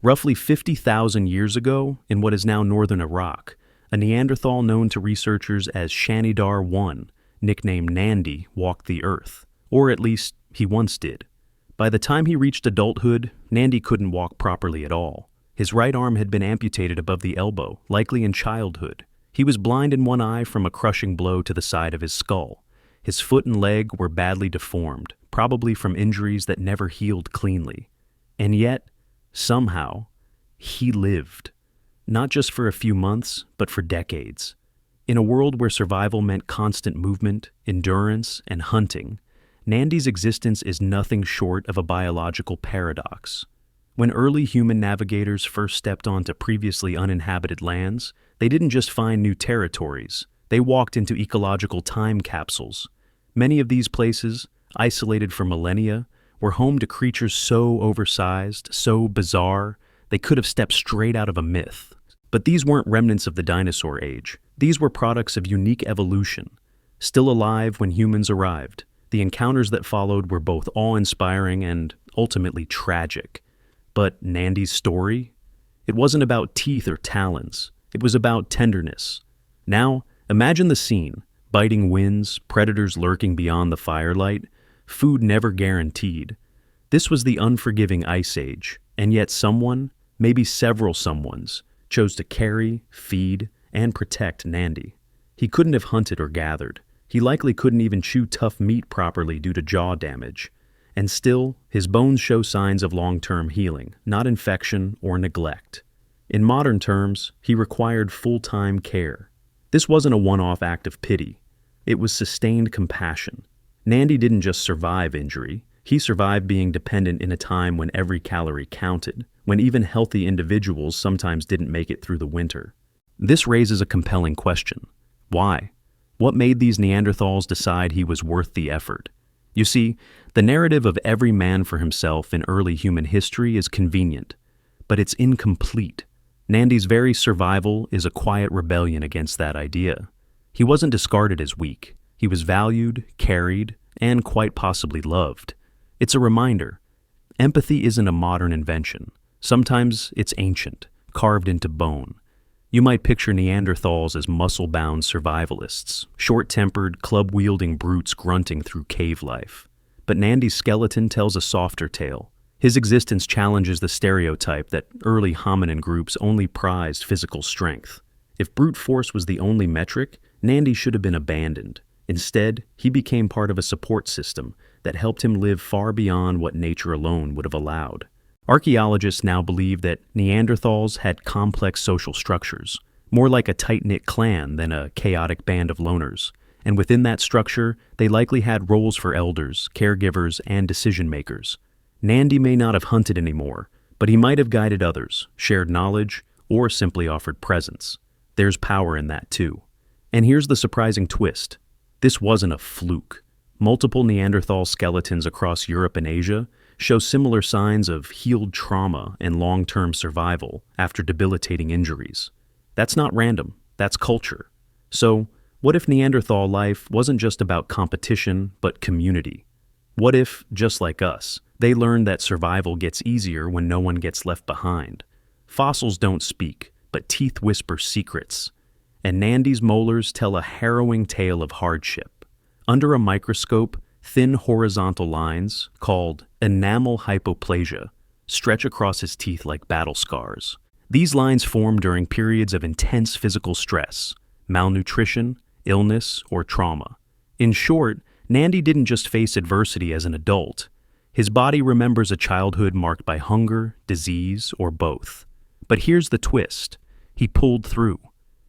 Roughly 50,000 years ago, in what is now northern Iraq, a Neanderthal known to researchers as Shanidar I, nicknamed Nandi, walked the earth. Or at least, he once did. By the time he reached adulthood, Nandi couldn't walk properly at all. His right arm had been amputated above the elbow, likely in childhood. He was blind in one eye from a crushing blow to the side of his skull. His foot and leg were badly deformed, probably from injuries that never healed cleanly. And yet, somehow, he lived. Not just for a few months, but for decades. In a world where survival meant constant movement, endurance, and hunting, Nandi's existence is nothing short of a biological paradox. When early human navigators first stepped onto previously uninhabited lands, they didn't just find new territories, they walked into ecological time capsules. Many of these places, isolated for millennia, were home to creatures so oversized, so bizarre, they could have stepped straight out of a myth. But these weren't remnants of the dinosaur age. These were products of unique evolution. Still alive when humans arrived, the encounters that followed were both awe-inspiring and ultimately tragic. But Nandi's story? It wasn't about teeth or talons. It was about tenderness. Now, imagine the scene. Biting winds, predators lurking beyond the firelight, food never guaranteed. This was the unforgiving Ice Age, and yet someone, maybe several someones, chose to carry, feed, and protect Nandi. He couldn't have hunted or gathered. He likely couldn't even chew tough meat properly due to jaw damage. And still, his bones show signs of long-term healing, not infection or neglect. In modern terms, he required full-time care. This wasn't a one-off act of pity. It was sustained compassion. Nandi didn't just survive injury. He survived being dependent in a time when every calorie counted, when even healthy individuals sometimes didn't make it through the winter. This raises a compelling question. Why? What made these Neanderthals decide he was worth the effort? You see, the narrative of every man for himself in early human history is convenient, but it's incomplete. Nandi's very survival is a quiet rebellion against that idea. He wasn't discarded as weak. He was valued, carried, and quite possibly loved. It's a reminder. Empathy isn't a modern invention. Sometimes it's ancient, carved into bone. You might picture Neanderthals as muscle-bound survivalists, short-tempered, club-wielding brutes grunting through cave life. But Nandi's skeleton tells a softer tale. His existence challenges the stereotype that early hominin groups only prized physical strength. If brute force was the only metric, Nandi should have been abandoned. Instead, he became part of a support system that helped him live far beyond what nature alone would have allowed. Archaeologists now believe that Neanderthals had complex social structures, more like a tight-knit clan than a chaotic band of loners. And within that structure, they likely had roles for elders, caregivers, and decision-makers. Nandi may not have hunted anymore, but he might have guided others, shared knowledge, or simply offered presence. There's power in that too. And here's the surprising twist. This wasn't a fluke. Multiple Neanderthal skeletons across Europe and Asia show similar signs of healed trauma and long-term survival after debilitating injuries. That's not random, that's culture. So, what if Neanderthal life wasn't just about competition, but community? What if, just like us, they learned that survival gets easier when no one gets left behind? Fossils don't speak, but teeth whisper secrets. And Nandi's molars tell a harrowing tale of hardship. Under a microscope, thin horizontal lines, called enamel hypoplasia, stretch across his teeth like battle scars. These lines form during periods of intense physical stress, malnutrition, illness, or trauma. In short, Nandi didn't just face adversity as an adult. His body remembers a childhood marked by hunger, disease, or both. But here's the twist. He pulled through.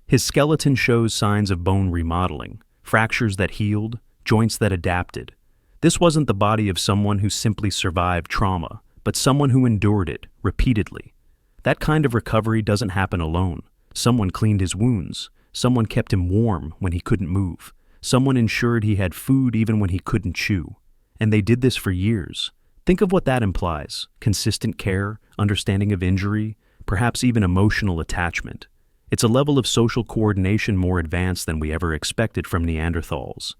His skeleton shows signs of bone remodeling, fractures that healed, joints that adapted. This wasn't the body of someone who simply survived trauma, but someone who endured it, repeatedly. That kind of recovery doesn't happen alone. Someone cleaned his wounds. Someone kept him warm when he couldn't move. Someone ensured he had food even when he couldn't chew. And they did this for years. Think of what that implies. Consistent care, understanding of injury, perhaps even emotional attachment. It's a level of social coordination more advanced than we ever expected from Neanderthals.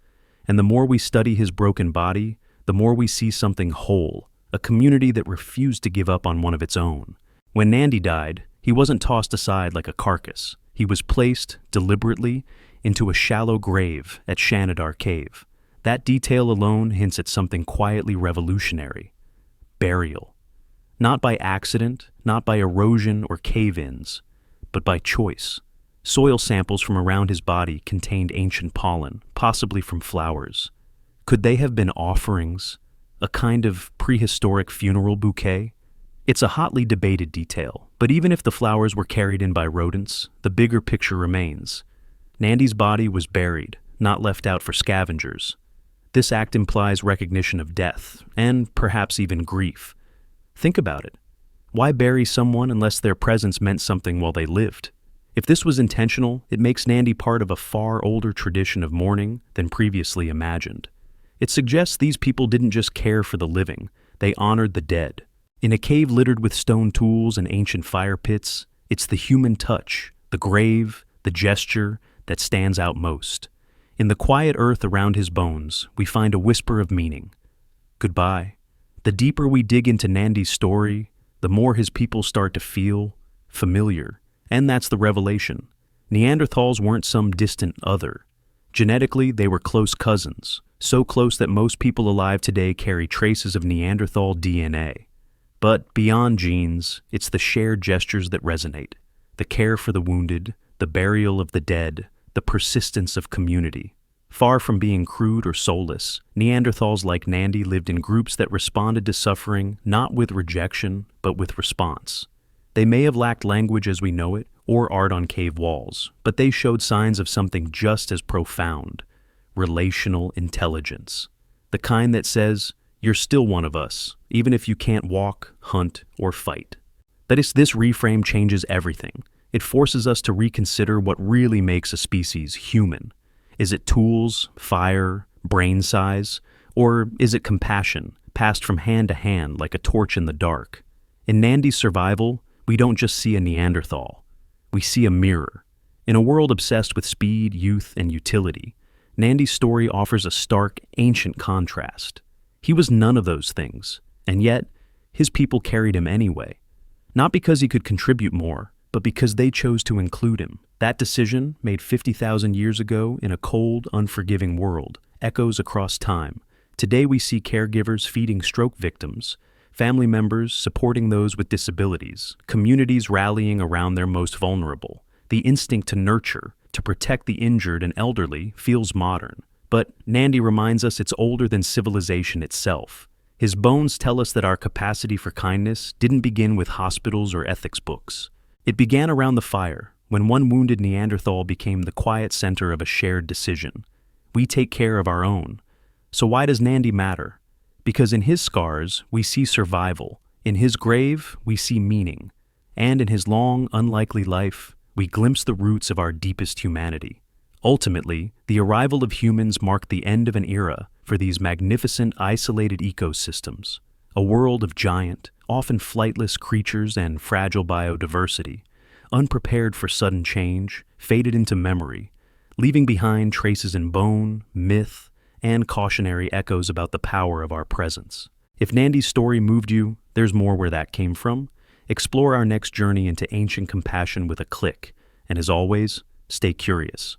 And the more we study his broken body, the more we see something whole, a community that refused to give up on one of its own. When Nandi died, he wasn't tossed aside like a carcass. He was placed, deliberately, into a shallow grave at Shanidar cave. That detail alone hints at something quietly revolutionary. Burial. Not by accident, not by erosion or cave-ins, but by choice. Soil samples from around his body contained ancient pollen, possibly from flowers. Could they have been offerings? A kind of prehistoric funeral bouquet? It's a hotly debated detail, but even if the flowers were carried in by rodents, the bigger picture remains. Nandi's body was buried, not left out for scavengers. This act implies recognition of death, and perhaps even grief. Think about it. Why bury someone unless their presence meant something while they lived? If this was intentional, it makes Nandi part of a far older tradition of mourning than previously imagined. It suggests these people didn't just care for the living, they honored the dead. In a cave littered with stone tools and ancient fire pits, it's the human touch, the grave, the gesture that stands out most. In the quiet earth around his bones, we find a whisper of meaning. Goodbye. The deeper we dig into Nandi's story, the more his people start to feel familiar. And that's the revelation. Neanderthals weren't some distant other. Genetically, they were close cousins, so close that most people alive today carry traces of Neanderthal DNA. But beyond genes, it's the shared gestures that resonate. The care for the wounded, the burial of the dead, the persistence of community. Far from being crude or soulless, Neanderthals like Nandi lived in groups that responded to suffering not with rejection, but with response. They may have lacked language as we know it, or art on cave walls, but they showed signs of something just as profound: relational intelligence. The kind that says, you're still one of us, even if you can't walk, hunt, or fight. This reframe changes everything. It forces us to reconsider what really makes a species human. Is it tools, fire, brain size, or is it compassion, passed from hand to hand like a torch in the dark? In Nandi's survival, we don't just see a Neanderthal. We see a mirror. In a world obsessed with speed, youth, and utility, Nandi's story offers a stark, ancient contrast. He was none of those things, and yet, his people carried him anyway. Not because he could contribute more, but because they chose to include him. That decision, made 50,000 years ago in a cold, unforgiving world, echoes across time. Today we see caregivers feeding stroke victims, family members supporting those with disabilities, communities rallying around their most vulnerable. The instinct to nurture, to protect the injured and elderly, feels modern. But Nandi reminds us it's older than civilization itself. His bones tell us that our capacity for kindness didn't begin with hospitals or ethics books. It began around the fire, when one wounded Neanderthal became the quiet center of a shared decision. We take care of our own. So why does Nandi matter? Because in his scars, we see survival. In his grave, we see meaning. And in his long, unlikely life, we glimpse the roots of our deepest humanity. Ultimately, the arrival of humans marked the end of an era for these magnificent, isolated ecosystems, a world of giant, often flightless creatures and fragile biodiversity, unprepared for sudden change, faded into memory, leaving behind traces in bone, myth, and cautionary echoes about the power of our presence. If Nandi's story moved you, there's more where that came from. Explore our next journey into ancient compassion with a click, and as always, stay curious.